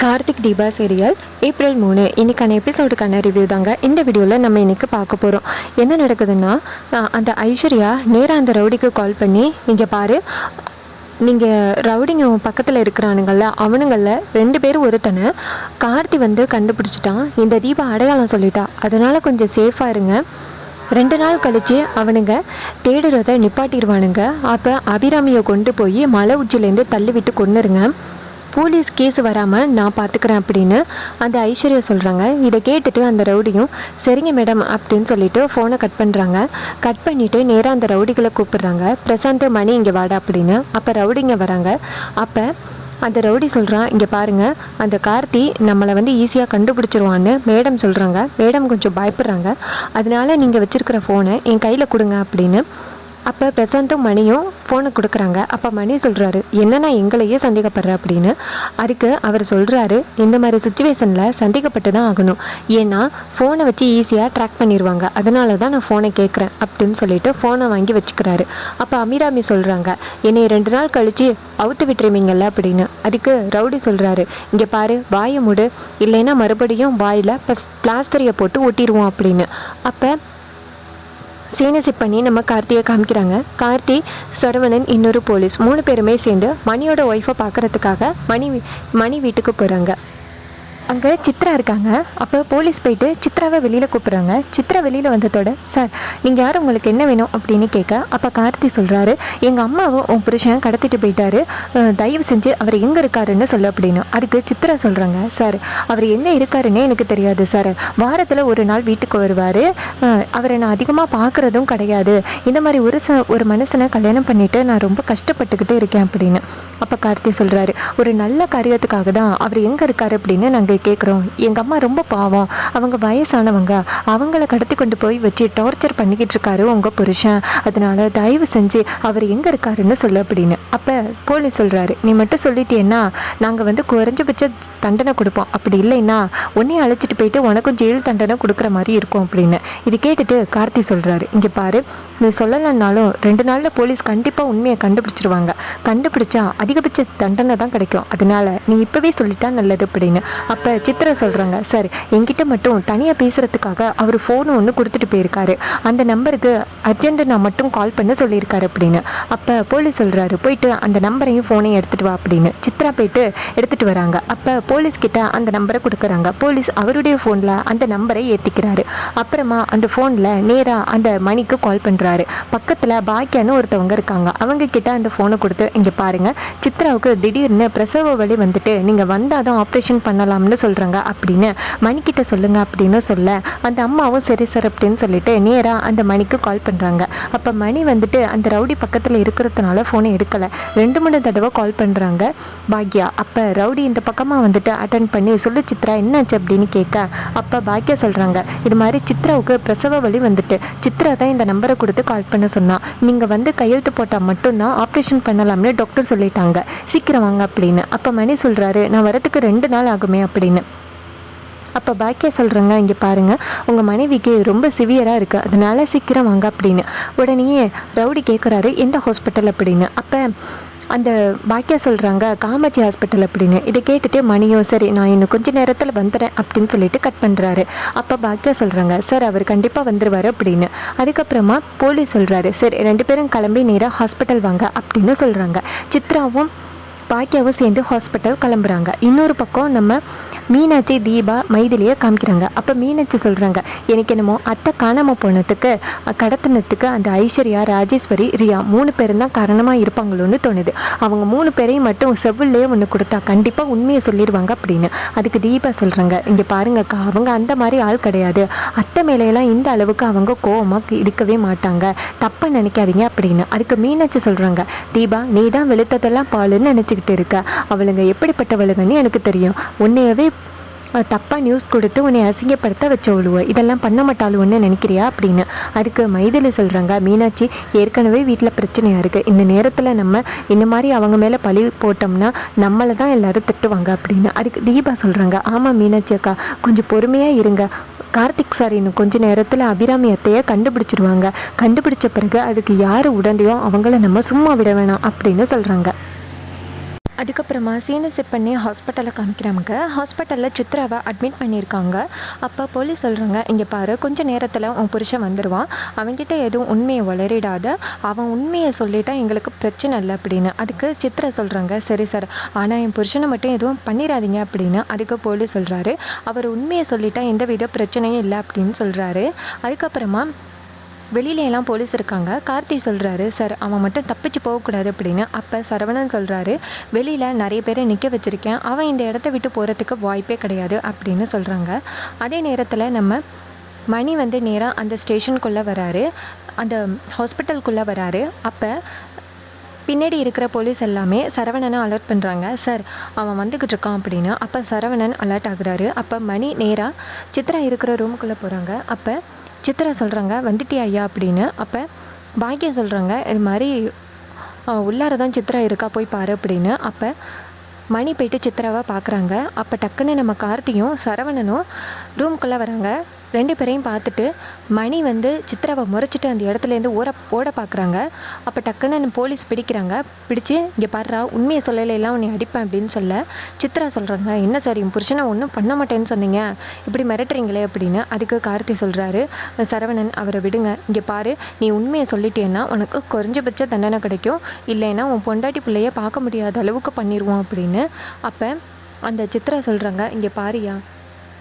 Karthik Deepa serial April 3 இன்றைக்கான எபிசோடுக்கான review தாங்க இந்த வீடியோவில் நம்ம இன்றைக்கி பார்க்க போகிறோம். என்ன நடக்குதுன்னா, அந்த ஐஸ்வர்யா நேராக அந்த ரவுடிக்கு கால் பண்ணி, இங்கே பாரு, நீங்கள் ரவுடிங்க பக்கத்தில் இருக்கிறானுங்கள, அவனுங்களில் 2 பேர் ஒருத்தனை கார்த்தி வந்து கண்டுபிடிச்சிட்டான். இந்த தீபா அடையாளம் சொல்லிட்டா, அதனால் கொஞ்சம் சேஃபாக இருங்க. 2 நாள் கழித்து அவனுங்க தேடுறதை நிப்பாட்டிடுவானுங்க. அப்போ அபிராமியை கொண்டு போய் மலை உச்சிலேருந்து தள்ளி விட்டு கொன்னுருங்க. போலீஸ் கேஸ் வராமல் நான் பார்த்துக்கிறேன் அப்படின்னு அந்த ஐஸ்வர்யா சொல்கிறாங்க. இதை கேட்டுட்டு அந்த ரவுடியும் சரிங்க மேடம் அப்படின்னு சொல்லிட்டு ஃபோனை கட் பண்ணுறாங்க. கட் பண்ணிவிட்டு நேராக அந்த ரவுடிகளை கூப்பிடுறாங்க. பிரசாந்த், மணி இங்கே வாடா அப்படின்னு. அப்போ ரவுடிங்க வராங்க. அப்போ அந்த ரவுடி சொல்கிறான், இங்கே பாருங்கள், அந்த கார்த்தி நம்மளை வந்து ஈஸியாக கண்டுபிடிச்சிருவான்னு மேடம் சொல்கிறாங்க. மேடம் கொஞ்சம் பயப்படுறாங்க. அதனால நீங்கள் வச்சுருக்கிற ஃபோனை என் கையில் கொடுங்க அப்படின்னு. அப்போ பிரசாந்தும் மணியும் ஃபோனை கொடுக்குறாங்க. அப்போ மணி சொல்கிறாரு, என்னன்னா எங்களையே சந்தேகப்படுற அப்படின்னு. அதுக்கு அவர் சொல்கிறாரு, இந்த மாதிரி சுச்சுவேஷனில் சந்தேகப்பட்டு தான் ஆகணும், ஏன்னா ஃபோனை வச்சு ஈஸியாக ட்ராக் பண்ணிடுவாங்க, அதனால தான் நான் ஃபோனை கேட்குறேன் அப்படின்னு சொல்லிட்டு ஃபோனை வாங்கி வச்சுக்கிறாரு. அப்போ அபிராமி சொல்கிறாங்க, என்னை 2 நாள் கழித்து அவுத்து விட்டுருவீங்கல்ல அப்படின்னு. அதுக்கு ரவுடி சொல்கிறாரு, இங்கே பாரு, வாயை மூடு, இல்லைன்னா மறுபடியும் வாயில் பிளாஸ்டரியை போட்டு ஒட்டிடுவோம் அப்படின்னு. அப்போ சீனசிப் பண்ணி நம்ம கார்த்தியை காமிக்கிறாங்க. கார்த்தி, சரவணன், இன்னொரு போலீஸ் 3 பேருமே சேர்ந்து மணியோட ஒய்ஃபை பார்க்குறதுக்காக மணி வீட்டுக்கு போகிறாங்க. அங்கே சித்ரா இருக்காங்க. அப்போ போலீஸ் போயிட்டு சித்ராவை வெளியில் கூப்பிட்றாங்க. சித்ரா வெளியில் வந்ததோட, சார் நீங்கள் யார், உங்களுக்கு என்ன வேணும் அப்படின்னு கேட்க, அப்போ கார்த்தி சொல்கிறாரு, எங்கள் அம்மாவும் உன் புருஷன் கடத்திட்டு போயிட்டாரு, தயவு செஞ்சு அவர் எங்கே இருக்காருன்னு சொல்ல அப்படின்னு. அதுக்கு சித்ரா சொல்கிறாங்க, சார் அவர் எங்கே இருக்காருன்னே எனக்கு தெரியாது சார், வாரத்தில் 1 நாள் வீட்டுக்கு வருவார், அவரை நான் அதிகமாக பார்க்குறதும் கிடையாது, இந்த மாதிரி ஒரு மனுஷனை கல்யாணம் பண்ணிவிட்டு நான் ரொம்ப கஷ்டப்பட்டுக்கிட்டு இருக்கேன் அப்படின்னு. அப்போ கார்த்தி சொல்கிறாரு, ஒரு நல்ல காரியத்துக்காக தான் அவர் எங்கே இருக்காரு அப்படின்னு நாங்கள் கேட்குறோம். எங்கள் அம்மா ரொம்ப பாவம், அவங்க வயசானவங்க, அவங்கள கடத்தி கொண்டு போய் வச்சு டார்ச்சர் பண்ணிக்கிட்டு இருக்காரு உங்கள் புருஷன், அதனால தயவு செஞ்சு அவர் எங்கே இருக்காருன்னு சொல்ல அப்படின்னு. அப்போ போலீஸ் சொல்கிறாரு, நீ மட்டும் சொல்லிட்டேன்னா நாங்கள் வந்து குறைஞ்சபட்ச தண்டனை கொடுப்போம், அப்படி இல்லைன்னா உன்னையும் அழைச்சிட்டு போயிட்டு உனக்கும் ஜெயில் தண்டனை கொடுக்குற மாதிரி இருக்கும் அப்படின்னு. இது கேட்டுட்டு கார்த்தி சொல்கிறாரு, இங்கே பாரு, நீ சொல்லலைன்னாலும் 2 நாளில் போலீஸ் கண்டிப்பாக உண்மையை கண்டுபிடிச்சிருவாங்க, கண்டுபிடிச்சா அதிகபட்ச தண்டனை தான் கிடைக்கும், அதனால நீ இப்போவே சொல்லிட்டா நல்லது அப்படின்னு. அப்போ சித்ரா சொல்கிறாங்க, சார் என்கிட்ட மட்டும் தனியாக பேசுகிறதுக்காக அவர் ஃபோனு ஒன்று கொடுத்துட்டு போயிருக்காரு, அந்த நம்பருக்கு அர்ஜென்ட்டு நான் மட்டும் கால் பண்ண சொல்லியிருக்காரு அப்படின்னு. அப்போ போலீஸ் சொல்கிறாரு, போயிட்டு அந்த நம்பரையும் ஃபோனையும் எடுத்துகிட்டு வா அப்படின்னு. சித்ரா போயிட்டு எடுத்துகிட்டு வராங்க. அப்போ போலீஸ்கிட்ட அந்த நம்பரை கொடுக்குறாங்க. போலீஸ் அவருடைய ஃபோனில் அந்த நம்பரை ஏற்றிக்கிறாரு. அப்புறமா அந்த ஃபோனில் நேராக அந்த மணிக்கு கால் பண்ணுறாரு. பக்கத்தில் பாக்கியான்னு ஒருத்தவங்க இருக்காங்க. அவங்க கிட்ட அந்த ஃபோனை கொடுத்து, இங்கே பாருங்கள், சித்ராவுக்கு திடீர்னு பிரசவ வலி வந்துட்டு நீங்கள் வந்தால் தான் ஆப்ரேஷன் பண்ணலாம்னு சொல்கிறாங்க அப்படின்னு மணிக்கிட்ட சொல்லுங்க அப்படின்னு சொல்ல, அந்த அம்மாவும் சரி சார் அப்படின்னு சொல்லிட்டு நேராக அந்த மணிக்கு கால் பண்ணுறாங்க. அப்போ மணி வந்துட்டு அந்த ரவுடி பக்கத்தில் இருக்கிறதுனால ஃபோனை எடுக்கலை. 2-3 தடவை கால் பண்ணுறாங்க பாக்யா. அப்போ ரவுடி இந்த பக்கமாக வந்துட்டு அட்டன் பண்ணி, சொல்லு சித்ரா என்னாச்சு அப்படின்னு கேட்க, அப்போ பாக்யா சொல்கிறாங்க, இது மாதிரி சித்ராவுக்கு பிரசவ வலி வந்துட்டு சித்ரா தான் இந்த நம்பரை கொடுத்து கால் பண்ண சொன்னால், நீங்கள் வந்து கையெழுத்து போட்டால் மட்டும்தான் ஆப்ரேஷன் பண்ணலாம்னு டாக்டர் சொல்லிட்டாங்க, சீக்கிரம் வாங்க அப்படின்னு. அப்போ மணி சொல்கிறாரு, நான் வரதுக்கு 2 நாள் ஆகுமே அப்படின்னு. அப்போ பாக்கியா சொல்கிறாங்க, இங்கே பாருங்கள், உங்கள் மனைவிக்கு ரொம்ப சிவியராக இருக்குது, அதனால சீக்கிரம் வாங்க அப்படின்னு. உடனே ரவுடி கேட்குறாரு, எந்த ஹாஸ்பிட்டல் அப்படின்னு. அப்போ அந்த பாக்கியா சொல்கிறாங்க, காமாட்சி ஹாஸ்பிட்டல் அப்படின்னு. இதை கேட்டுட்டு மணியும், சரி நான் இன்னும் கொஞ்சம் நேரத்தில் வந்துடுறேன் அப்படின்னு சொல்லிட்டு கட் பண்ணுறாரு. அப்போ பாக்கியா சொல்கிறாங்க, சார் அவர் கண்டிப்பாக வந்துடுவார் அப்படின்னு. அதுக்கப்புறமா போலீஸ் சொல்கிறாரு, சரி 2 பேரும் கிளம்பி நேராக ஹாஸ்பிட்டல் வாங்க அப்படின்னு சொல்கிறாங்க. சித்ராவும் பாக்கியாவும் சேர்ந்து ஹாஸ்பிட்டல் கிளம்புறாங்க. இன்னொரு பக்கம் நம்ம மீனாட்சி, தீபா, மைதிலியை காமிக்கிறாங்க. அப்போ மீனாட்சி சொல்கிறாங்க, எனக்கு என்னமோ அத்தை காணாமல் போனதுக்கு கடத்தினத்துக்கு அந்த ஐஸ்வர்யா, ராஜேஸ்வரி, ரியா 3 பேரும் தான் காரணமாக இருப்பாங்களோன்னு தோணுது. அவங்க 3 பேரையும் மட்டும் செவ்விலே ஒன்று கொடுத்தா கண்டிப்பாக உண்மையை சொல்லிடுவாங்க அப்படின்னு. அதுக்கு தீபா சொல்கிறாங்க, இங்கே பாருங்கக்கா, அவங்க அந்த மாதிரி ஆள் கிடையாது, அத்தை மேலையெல்லாம் இந்த அளவுக்கு அவங்க கோவமாக இருக்கவே மாட்டாங்க, தப்பாக நினைக்காதீங்க அப்படின்னு. அதுக்கு மீனாட்சி சொல்கிறாங்க, தீபா நீ தான் வெளுத்ததெல்லாம் பாலுன்னு நினச்சிக்கிட்டு இருக்க, அவளுங்க எப்படிப்பட்டவளுங்கன்னு எனக்கு தெரியும், உன்னையவே தப்பாக நியூஸ் கொடுத்து உன்னை அசிங்கப்படுத்த வச்சவளுவ, இதெல்லாம் பண்ண மாட்டாளுன்னு நினைக்கிறியா அப்படின்னு. அதுக்கு மைதிலி சொல்கிறாங்க, மீனாட்சி ஏற்கனவே வீட்டில் பிரச்சனையாக இருக்குது, இந்த நேரத்தில் நம்ம இந்த மாதிரி அவங்க மேலே பழி போட்டோம்னா நம்மளை தான் எல்லோரும் திட்டுவாங்க அப்படின்னு. அதுக்கு தீபா சொல்கிறாங்க, ஆமாம் மீனாட்சி அக்கா, கொஞ்சம் பொறுமையாக இருங்க, கார்த்திக் சார் இன்னும் கொஞ்சம் நேரத்தில் அபிராமி அத்தையை கண்டுபிடிச்சிடுவாங்க, கண்டுபிடிச்ச பிறகு அதுக்கு யார் உடந்தையோ அவங்கள நம்ம சும்மா விட வேணாம் அப்படின்னு சொல்கிறாங்க. அதுக்கப்புறமா சீனை செட் பண்ணி ஹாஸ்பிட்டலில் காமிக்கிறாங்க. ஹாஸ்பிட்டலில் சித்ராவை அட்மிட் பண்ணியிருக்காங்க. அப்போ போலீஸ் சொல்கிறாங்க, இங்கே பாரு, கொஞ்சம் நேரத்தில் உன் புருஷன் வந்துடுவான், அவன்கிட்ட எதுவும் உண்மையை வளரிடாத, அவன் உண்மையை சொல்லிட்டா எங்களுக்கு பிரச்சனை இல்லை அப்படின்னு. அதுக்கு சித்ரா சொல்கிறாங்க, சரி சார், ஆனால் என் புருஷனை மட்டும் எதுவும் பண்ணிடாதீங்க அப்படின்னு. அதுக்கு போலீஸ் சொல்கிறாரு, அவர் உண்மையை சொல்லிட்டா எந்த வித பிரச்சனையும் இல்லை அப்படின்னு சொல்கிறாரு. அதுக்கப்புறமா வெளியிலலாம் போலீஸ் இருக்காங்க. கார்த்தி சொல்கிறாரு, சார் அவன் மட்டும் தப்பிச்சு போகக்கூடாது அப்படின்னு. அப்போ சரவணன் சொல்கிறாரு, வெளியில் நிறைய பேரை நிற்க வச்சுருக்கேன், அவன் இந்த இடத்த விட்டு போகிறதுக்கு வாய்ப்பே கிடையாது அப்படின்னு சொல்கிறாங்க. அதே நேரத்தில் நம்ம மணி நேராக அந்த ஸ்டேஷனுக்குள்ளே வராரு, அந்த ஹாஸ்பிட்டலுக்குள்ளே வராரு. அப்போ பின்னாடி இருக்கிற போலீஸ் எல்லாமே சரவணனை அலர்ட் பண்ணுறாங்க, சார் அவன் வந்துக்கிட்டு இருக்கான் அப்படின்னு. அப்போ சரவணன் அலர்ட் ஆகுறாரு. அப்போ மணி நேராக சித்ரா இருக்கிற ரூமுக்குள்ளே போகிறாங்க. அப்போ சித்ரா சொல்கிறாங்க, வந்துட்டியா ஐயா அப்படின்னு. அப்போ பாக்கியம் சொல்கிறாங்க, இது மாதிரி உள்ளார தான் சித்ரா இருக்கா, போய் பாரு அப்படின்னு. அப்போ மணி போய்ட்டு சித்ராவை பார்க்குறாங்க. அப்போ டக்குன்னு நம்ம கார்த்தியும் சரவணனும் ரூம்குள்ளே வராங்க. 2 பேரையும் பார்த்துட்டு மணி சித்ராவை முறைச்சிட்டு அந்த இடத்துலேருந்து ஓட பார்க்குறாங்க. அப்போ டக்குன்னு போலீஸ் பிடிக்கிறாங்க. பிடிச்சி, இங்கே பாடுறா, உண்மையை சொல்லலையெல்லாம் உன்னை அடிப்பேன் அப்படின்னு சொல்ல சித்ரா சொல்கிறாங்க, என்ன சார் என் புருஷனை ஒன்றும் பண்ண மாட்டேன்னு சொன்னீங்க, இப்படி மிரட்டுறீங்களே அப்படின்னு. அதுக்கு கார்த்தி சொல்கிறாரு, சரவணன் அவரை விடுங்க, இங்கே பாரு, நீ உண்மையை சொல்லிட்டேன்னா உனக்கு குறைஞ்சபட்ச தண்டனை கிடைக்கும், இல்லைன்னா உன் பொண்டாட்டி பிள்ளைய பார்க்க முடியாத அளவுக்கு பண்ணிடுவோம் அப்படின்னு. அப்போ அந்த சித்ரா சொல்கிறாங்க, இங்கே பாரியா,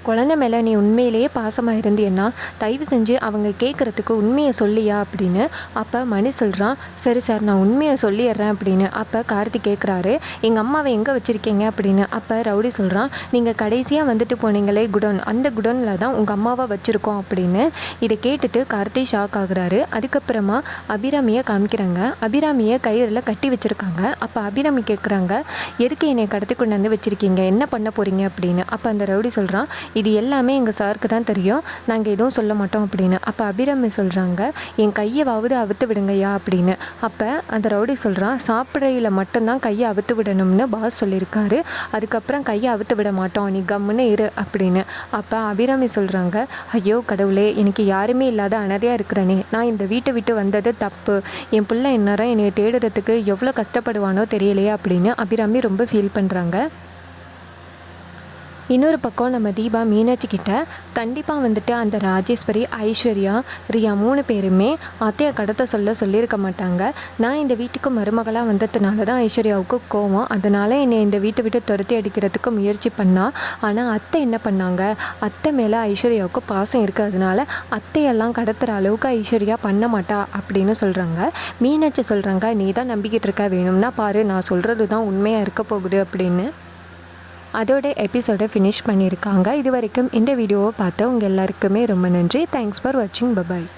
குழந்தை மேலே நீ உண்மையிலேயே பாசமாக இருந்தியன்னா தயவு செஞ்சு அவங்க கேட்குறதுக்கு உண்மையை சொல்லியா அப்படின்னு. அப்போ மணி சொல்கிறான், சரி சார் நான் உண்மையை சொல்லிடுறேன் அப்படின்னு. அப்போ கார்த்தி கேட்குறாரு, எங்கள் அம்மாவை எங்கே வச்சுருக்கீங்க அப்படின்னு. அப்போ ரவுடி சொல்கிறான், நீங்கள் கடைசியாக போனீங்களே குடோன், அந்த குடோனில் தான் உங்கள் அம்மாவை வச்சுருக்கோம் அப்படின்னு. இதை கேட்டுட்டு கார்த்தி ஷாக் ஆகுறாரு. அதுக்கப்புறமா அபிராமியை காமிக்கிறாங்க. அபிராமியை கயிறில் கட்டி வச்சுருக்காங்க. அப்போ அபிராமி கேட்குறாங்க, எதுக்கு என்னை கடத்தி கொண்டு வந்து வச்சுருக்கீங்க, என்ன பண்ண போகிறீங்க அப்படின்னு. அப்போ அந்த ரவுடி சொல்கிறான், இது எல்லாமே எங்கள் சாருக்கு தான் தெரியும், நாங்கள் எதுவும் சொல்ல மாட்டோம் அப்படின்னு. அப்போ அபிராமி சொல்கிறாங்க, என் கையவாவது அவுத்து விடுங்கய்யா அப்படின்னு. அப்போ அந்த ரவுடி சொல்கிறான், சாப்பிட்றையில் மட்டும்தான் கையை அவுத்து விடணும்னு பாஸ் சொல்லியிருக்காரு, அதுக்கப்புறம் கையை அவுத்து விட மாட்டோம், நீ கம்முன்னு இரு அப்படின்னு. அப்போ அபிராமி சொல்கிறாங்க, ஐயோ கடவுளே, எனக்கு யாருமே இல்லாத அனாதையாக இருக்கிறேனே, நான் இந்த வீட்டை விட்டு வந்தது தப்பு, என் பிள்ளை இந்நேரம் என்னை தேடுறதுக்கு எவ்வளோ கஷ்டப்படுவானோ தெரியலையே அப்படின்னு அபிராமி ரொம்ப ஃபீல் பண்ணுறாங்க. இன்னொரு பக்கம் நம்ம தீபா மீனாட்சி கிட்ட கண்டிப்பாக அந்த ராஜேஸ்வரி, ஐஸ்வர்யா, ரியா 3 பேருமே அத்தையை கடத்த சொல்லியிருக்க மாட்டாங்க. நான் இந்த வீட்டுக்கு மருமகளாக வந்ததுனால தான் ஐஸ்வர்யாவுக்கு கோவம், அதனால் என்னை இந்த வீட்டை விட்டு துரத்தி அடிக்கிறதுக்கு முயற்சி பண்ணா. ஆனால் அத்தை என்ன பண்ணாங்க, அத்தை மேலே ஐஸ்வர்யாவுக்கு பாசம் இருக்கிறதுனால அத்தையெல்லாம் கடத்துகிற அளவுக்கு ஐஸ்வர்யா பண்ண மாட்டா அப்படின்னு சொல்கிறாங்க. மீனாட்சி சொல்கிறாங்க, நீ தான் நம்பிக்கிட்டு இருக்க, வேணும்னா பாரு, நான் சொல்கிறது தான் உண்மையாக இருக்க போகுது அப்படின்னு. அதோட எபிசோடை ஃபினிஷ் பண்ணியிருக்காங்க. இது வரைக்கும் இந்த வீடியோவை பார்த்து உங்கள் எல்லாருக்குமே ரொம்ப நன்றி. தேங்க்ஸ் ஃபார் வாட்சிங். பபாய்.